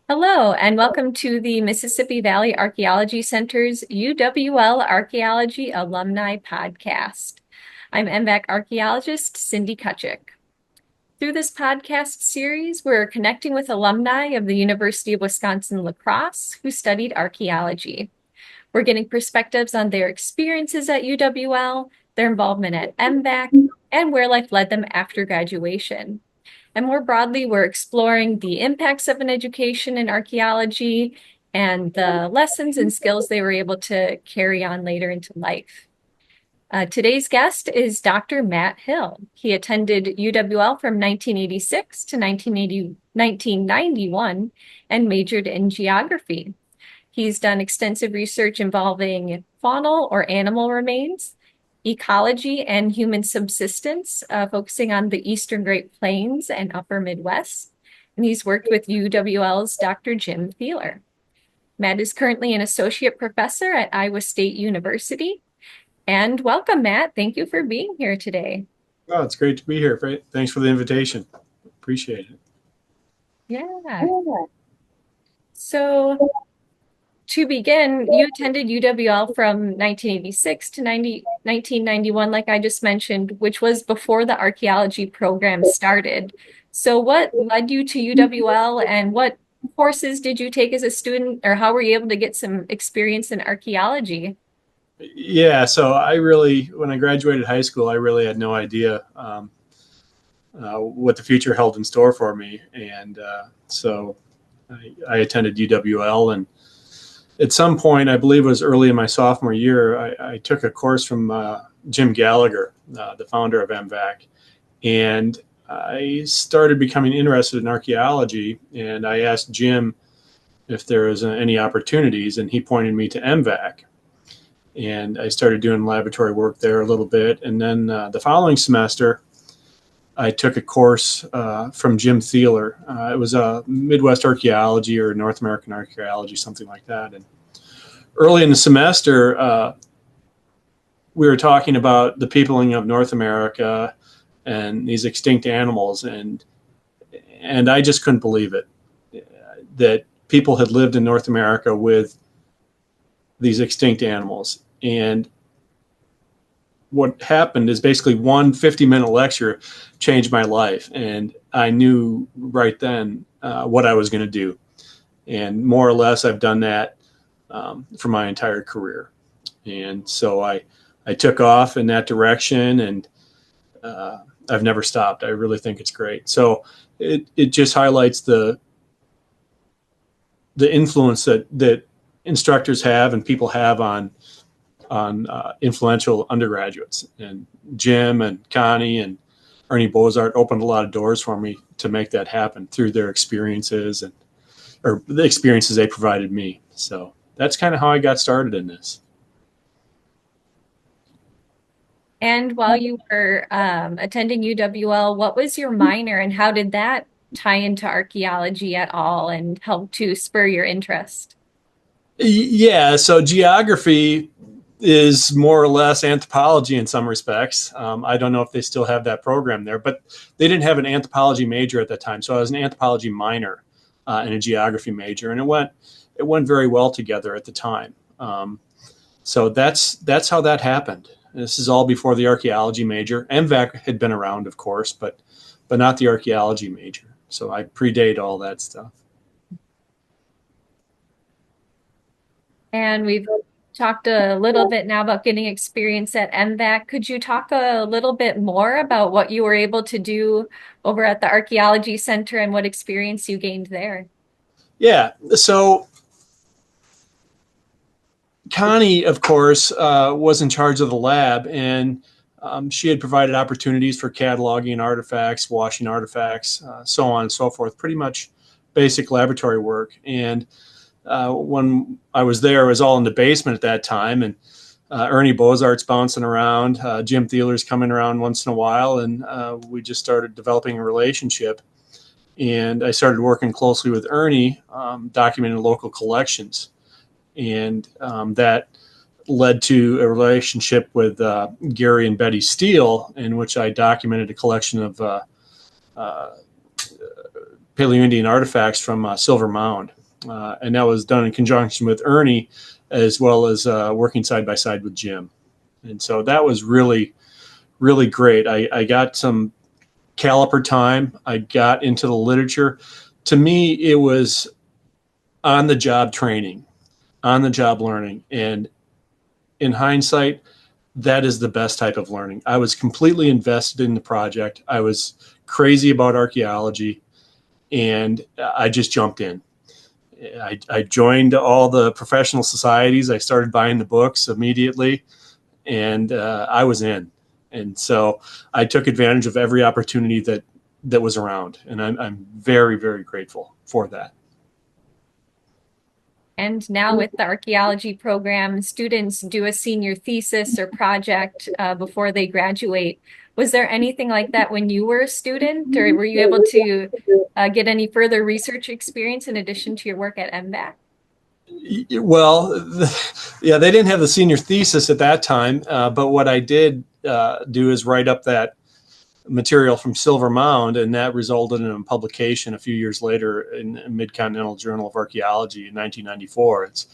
Hello, and welcome to the Mississippi Valley Archaeology Center's UWL Archaeology Alumni Podcast. I'm MVAC archaeologist Cindy Kutchik. Through this podcast series, we're connecting with alumni of the University of Wisconsin-La Crosse who studied archaeology. We're getting perspectives on their experiences at UWL, their involvement at MVAC, and where life led them after graduation. And more broadly, we're exploring the impacts of an education in archaeology and the lessons and skills they were able to carry on later into life. Today's guest is Dr. Matt Hill. He attended UWL from 1986 to 1991 and majored in geography. He's done extensive research involving faunal or animal remains, ecology and human subsistence, focusing on the Eastern Great Plains and Upper Midwest. And he's worked with UWL's Dr. Jim Theler. Matt is currently an associate professor at Iowa State University. And welcome, Matt. Thank you for being here today. Oh, it's great to be here. Thanks for the invitation. Appreciate it. Yeah. So to begin, you attended UWL from 1986 to 1991, like I just mentioned, which was before the archaeology program started. So what led you to UWL, and what courses did you take as a student, or how were you able to get some experience in archaeology? Yeah, so when I graduated high school, I really had no idea what the future held in store for me. And so I attended UWL, and at some point, I believe it was early in my sophomore year, I took a course from Jim Gallagher, the founder of MVAC, and I started becoming interested in archaeology, and I asked Jim if there was any opportunities, and he pointed me to MVAC. And I started doing laboratory work there a little bit, and then the following semester, I took a course from Jim Theler. It was a Midwest archaeology or North American archaeology, something like that. And early in the semester, we were talking about the peopling of North America and these extinct animals, and I just couldn't believe it that people had lived in North America with these extinct animals. And what happened is basically one 50-minute lecture changed my life. And I knew right then what I was going to do. And more or less, I've done that for my entire career. And so I took off in that direction, and I've never stopped. I really think it's great. So it just highlights the influence that instructors have and people have on influential undergraduates. And Jim and Connie and Ernie Boszhardt opened a lot of doors for me to make that happen through their experiences or the experiences they provided me. So that's kind of how I got started in this. And while you were attending UWL, what was your minor, and how did that tie into archaeology at all and help to spur your interest? Yeah, so geography is more or less anthropology in some respects. I don't know if they still have that program there, but they didn't have an anthropology major at that time. So I was an anthropology minor and a geography major, and it went very well together at the time. So that's how that happened. This is all before the archaeology major. MVAC had been around, of course, but not the archaeology major. So I predate all that stuff. And we've talked a little bit now about getting experience at MVAC. Could you talk a little bit more about what you were able to do over at the Archaeology Center and what experience you gained there? Yeah, so Connie, of course, was in charge of the lab, and she had provided opportunities for cataloging artifacts, washing artifacts, so on and so forth, pretty much basic laboratory work. And when I was there, I was all in the basement at that time, and Ernie Boszhardt's bouncing around, Jim Theler's coming around once in a while, and we just started developing a relationship. And I started working closely with Ernie, documenting local collections. And that led to a relationship with Gary and Betty Steele, in which I documented a collection of Paleo-Indian artifacts from Silver Mound. And that was done in conjunction with Ernie, as well as working side by side with Jim. And so that was really, really great. I got some caliper time. I got into the literature. To me, it was on the job training, on the job learning. And in hindsight, that is the best type of learning. I was completely invested in the project. I was crazy about archaeology, and I just jumped in. I joined all the professional societies. I started buying the books immediately, and I was in. And so I took advantage of every opportunity that was around, and I'm very, very grateful for that. And now with the archaeology program, students do a senior thesis or project before they graduate. Was there anything like that when you were a student, or were you able to get any further research experience in addition to your work at MVAC? Well, yeah, they didn't have the senior thesis at that time, but what I did do is write up that material from Silver Mound, and that resulted in a publication a few years later in Mid-Continental Journal of Archaeology in 1994. It's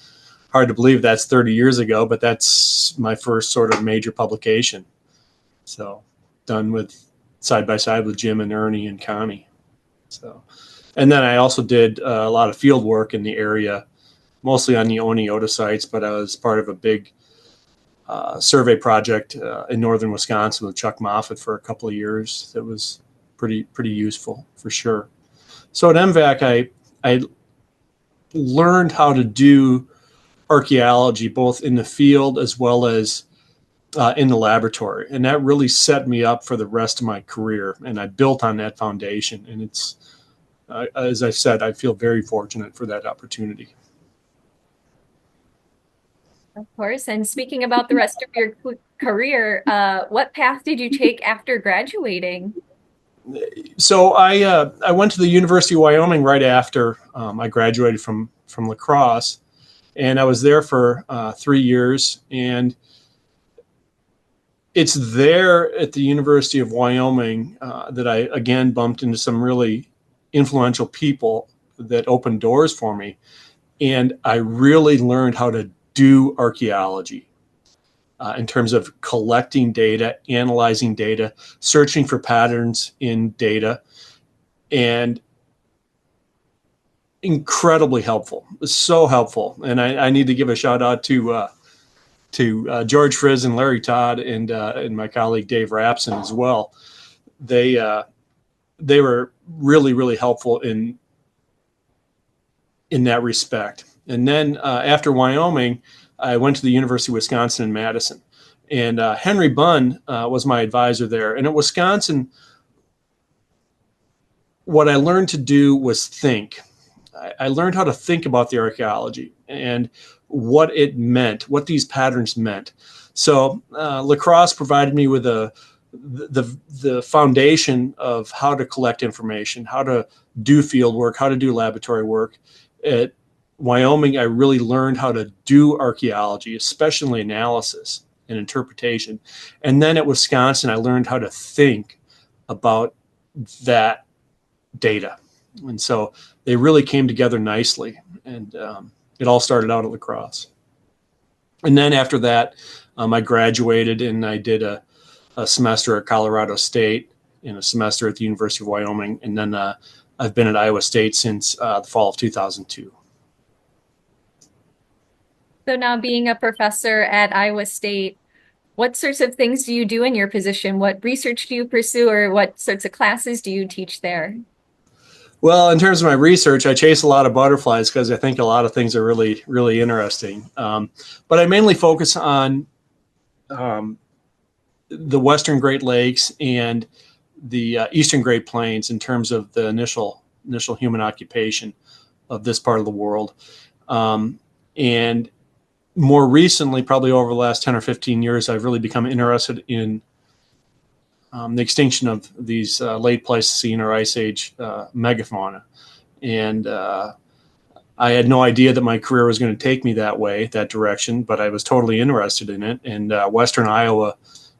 hard to believe that's 30 years ago, but that's my first sort of major publication. So done with side by side with Jim and Ernie and Connie. So, and then I also did a lot of field work in the area, mostly on the Oneota sites, but I was part of a big survey project in northern Wisconsin with Chuck Moffett for a couple of years. That was pretty useful for sure. So at MVAC, I learned how to do archaeology both in the field as well as in the laboratory, and that really set me up for the rest of my career. And I built on that foundation. And it's, as I said, I feel very fortunate for that opportunity. Of course. And speaking about the rest of your career, what path did you take after graduating? So I went to the University of Wyoming right after I graduated from La Crosse, and I was there for 3 years. And it's there at the University of Wyoming that I again bumped into some really influential people that opened doors for me, and I really learned how to do archaeology in terms of collecting data, analyzing data, searching for patterns in data, and incredibly helpful. So helpful. And I need to give a shout out to George Frizz and Larry Todd and my colleague Dave Rapson as well. They were really, really helpful in that respect. And then after Wyoming, I went to the University of Wisconsin in Madison. And Henry Bunn was my advisor there. And at Wisconsin, what I learned to do was think. I learned how to think about the archaeology and what it meant, what these patterns meant. So La Crosse provided me with the foundation of how to collect information, how to do field work, how to do laboratory work. At Wyoming, I really learned how to do archaeology, especially analysis and interpretation. And then at Wisconsin, I learned how to think about that data. And so they really came together nicely. And it all started out at La Crosse. And then after that, I graduated and I did a semester at Colorado State and a semester at the University of Wyoming. And then I've been at Iowa State since the fall of 2002. So now being a professor at Iowa State, what sorts of things do you do in your position? What research do you pursue, or what sorts of classes do you teach there? Well, in terms of my research, I chase a lot of butterflies because I think a lot of things are really, really interesting. But I mainly focus on the Western Great Lakes and the Eastern Great Plains in terms of the initial human occupation of this part of the world. And more recently, probably over the last 10 or 15 years, I've really become interested in the extinction of these late Pleistocene or Ice Age megafauna. And I had no idea that my career was going to take me that direction, but I was totally interested in it. And Western Iowa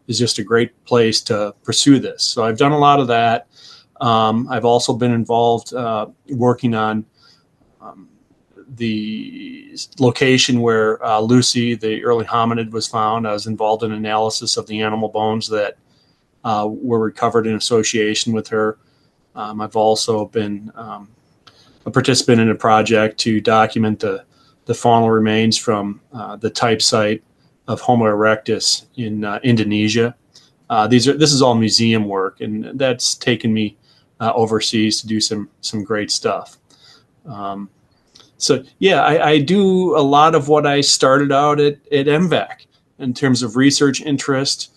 is just a great place to pursue this. So I've done a lot of that. I've also been involved working on the location where Lucy, the early hominid, was found. I was involved in analysis of the animal bones that were recovered in association with her. I've also been a participant in a project to document the faunal remains from the type site of Homo erectus in Indonesia. This is all museum work, and that's taken me overseas to do some great stuff. So yeah, I do a lot of what I started out at MVAC in terms of research interest,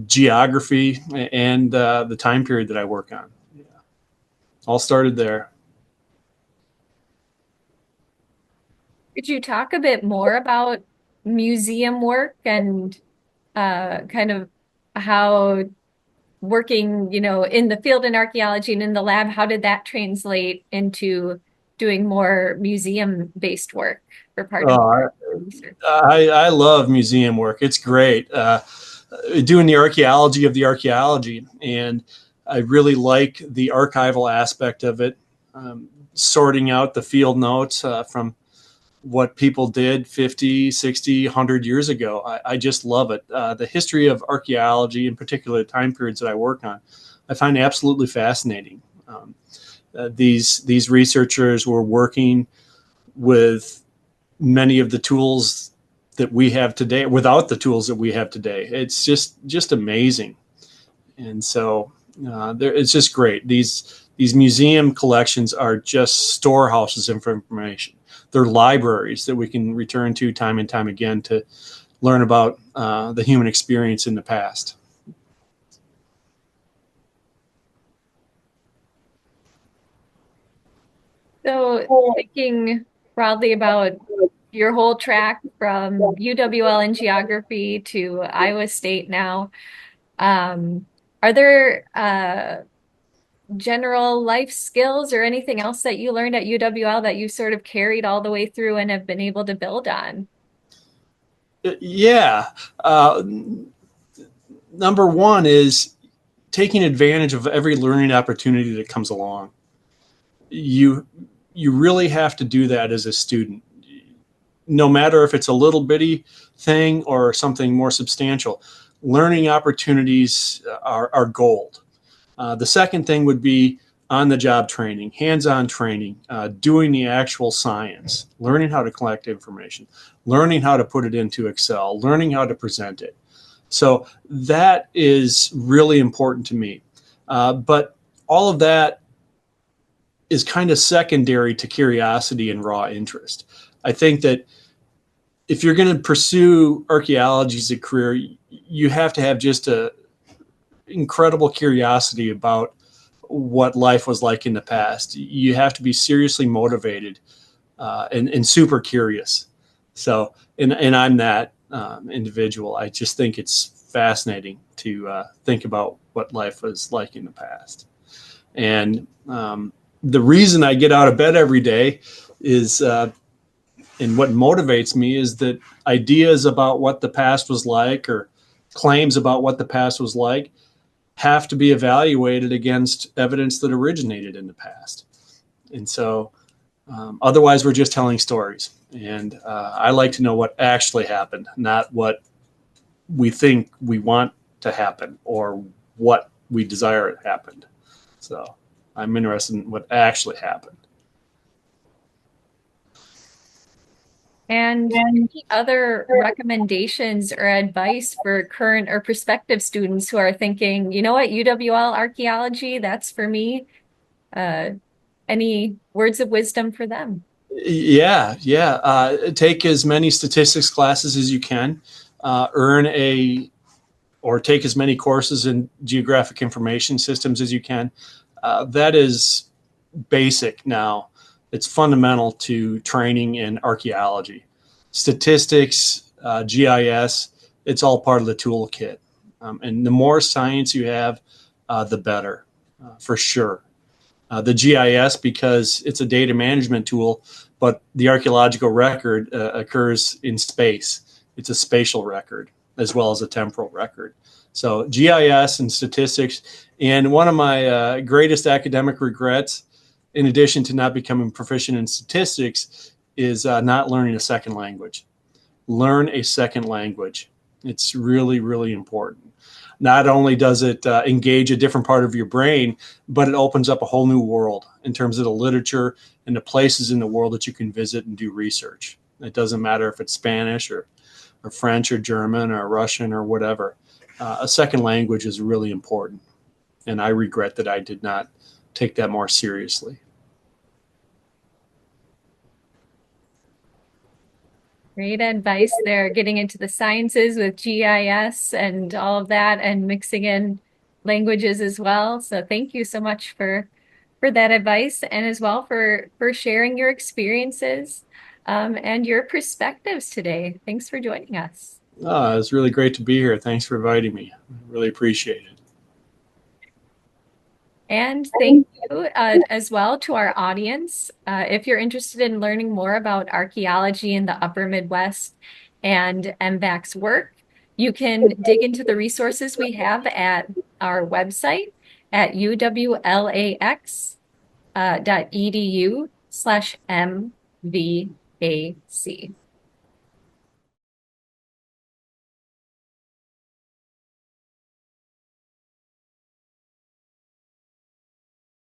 geography, and the time period that I work on. Yeah. All started there. Could you talk a bit more about museum work and kind of how working, in the field in archaeology and in the lab, how did that translate into doing more museum-based work for part of Uh, your research? I love museum work. It's great. Doing the archaeology of the archaeology, and I really like the archival aspect of it, sorting out the field notes from what people did 50, 60, 100 years ago. I just love it. The history of archaeology, in particular the time periods that I work on, I find absolutely fascinating. These researchers were working with many of the tools that we have today without the tools that we have today. It's just amazing. And so it's just great. These museum collections are just storehouses of information. They're libraries that we can return to time and time again to learn about the human experience in the past. So thinking broadly about your whole track from UWL in geography to Iowa State now, are there general life skills or anything else that you learned at UWL that you sort of carried all the way through and have been able to build on? Yeah. Number one is taking advantage of every learning opportunity that comes along. You really have to do that as a student, no matter if it's a little bitty thing or something more substantial. Learning opportunities are gold. The second thing would be on-the-job training, hands-on training, doing the actual science, learning how to collect information, learning how to put it into Excel, learning how to present it. So that is really important to me. But all of that is kind of secondary to curiosity and raw interest. I think that if you're going to pursue archaeology as a career, you have to have just a incredible curiosity about what life was like in the past. You have to be seriously motivated and super curious. So, and I'm that individual. I just think it's fascinating to think about what life was like in the past. And the reason I get out of bed every day is, and what motivates me is that ideas about what the past was like or claims about what the past was like have to be evaluated against evidence that originated in the past. And so otherwise we're just telling stories. And I like to know what actually happened, not what we think we want to happen or what we desire happened. So I'm interested in what actually happened. And any other recommendations or advice for current or prospective students who are thinking, you know what, UWL archaeology, that's for me. Uh, any words of wisdom for them? Yeah. Take as many statistics classes as you can. Or take as many courses in geographic information systems as you can. That is basic now. It's fundamental to training in archaeology. Statistics, GIS, it's all part of the toolkit. And the more science you have, the better, for sure. The GIS, because it's a data management tool, but the archaeological record occurs in space. It's a spatial record as well as a temporal record. So GIS and statistics. And one of my greatest academic regrets, in addition to not becoming proficient in statistics, is not learning a second language. Learn a second language. It's really, really important. Not only does it engage a different part of your brain, but it opens up a whole new world in terms of the literature and the places in the world that you can visit and do research. It doesn't matter if it's Spanish or French or German or Russian or whatever. A second language is really important. And I regret that I did not take that more seriously. Great advice there, getting into the sciences with GIS and all of that and mixing in languages as well. So thank you so much for that advice and as well for sharing your experiences and your perspectives today. Thanks for joining us. Oh, it's really great to be here. Thanks for inviting me. I really appreciate it. And thank you as well to our audience. If you're interested in learning more about archaeology in the Upper Midwest and MVAC's work, you can dig into the resources we have at our website at uwlax.edu/MVAC.